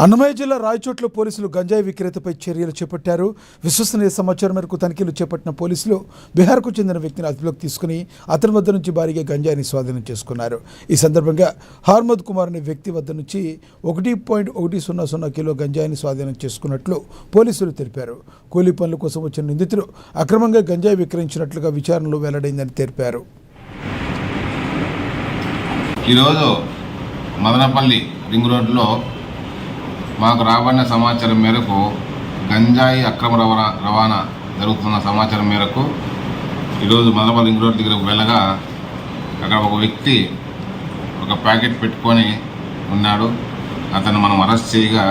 అన్నమయ్య జిల్లా రాయచోట్ల పోలీసులు గంజాయి విక్రేతపై చర్యలు చేపట్టారు. విశ్వసనీయ సమాచారం మేరకు తనిఖీలు చేపట్టిన పోలీసులు బీహార్కు చెందిన వ్యక్తిని అదుపులోకి తీసుకుని అతని వద్ద నుంచి భారీగా గంజాయిని స్వాధీనం చేసుకున్నారు. ఈ సందర్భంగా హార్మద్ కుమార్ అనే వ్యక్తి వద్ద నుంచి 1.100 కిలో గంజాయిని స్వాధీనం చేసుకున్నట్లు పోలీసులు తెలిపారు. కూలీ పనుల కోసం వచ్చిన నిందితులు అక్రమంగా గంజాయి విక్రయించినట్లుగా విచారణలో వెల్లడైందని తెలిపారు. ఈరోజు మదనపల్లి రింగ్ రోడ్లో మాకు రాబడిన సమాచారం మేరకు గంజాయి అక్రమ రవాణా జరుగుతున్న సమాచారం మేరకు ఈరోజు మదనపల్లి రింగ్ రోడ్ దగ్గరకు వెళ్ళగా అక్కడ ఒక వ్యక్తి ఒక ప్యాకెట్ పెట్టుకొని ఉన్నాడు. అతను మనం అరెస్ట్ చేయగా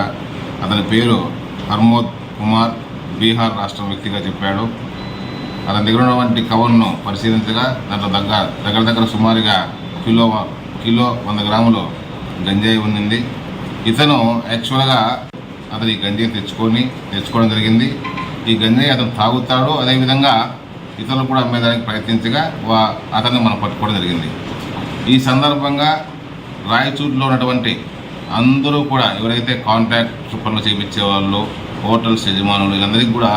అతని పేరు హర్మోద్ కుమార్, బీహార్ రాష్ట్రం వ్యక్తిగా చెప్పాడు. అతని దగ్గర ఉన్నటువంటి కవర్ను పరిశీలించగా దాంట్లో దగ్గర సుమారుగా కిలో 100 గ్రాములు గంజాయి ఉంది. ఇతను యాక్చువల్గా అతను ఈ గంజాయి తెచ్చుకోవడం జరిగింది. ఈ గంజాయి అతను తాగుతాడు, అదేవిధంగా ఇతరులు కూడా అమ్మేదానికి ప్రయత్నించగా అతన్ని మనం పట్టుకోవడం జరిగింది. ఈ సందర్భంగా రాయచూరులో ఉన్నటువంటి అందరూ కూడా ఎవరైతే కాంట్రాక్ట్ పనులు చేయించే వాళ్ళు, హోటల్స్ యజమానులు, వీళ్ళందరికీ కూడా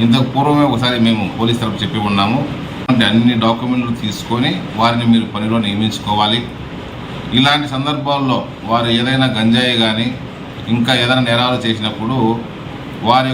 ఇంతకు పూర్వమే ఒకసారి మేము పోలీస్ తరఫు చెప్పి ఉన్నాము. అంటే అన్ని డాక్యుమెంట్లు తీసుకొని వారిని మీరు పనిలో నియమించుకోవాలి. ఇలాంటి సందర్భాల్లో వారు ఏదైనా గంజాయి కానీ ఇంకా ఏదైనా నేరాలు చేసినప్పుడు వారి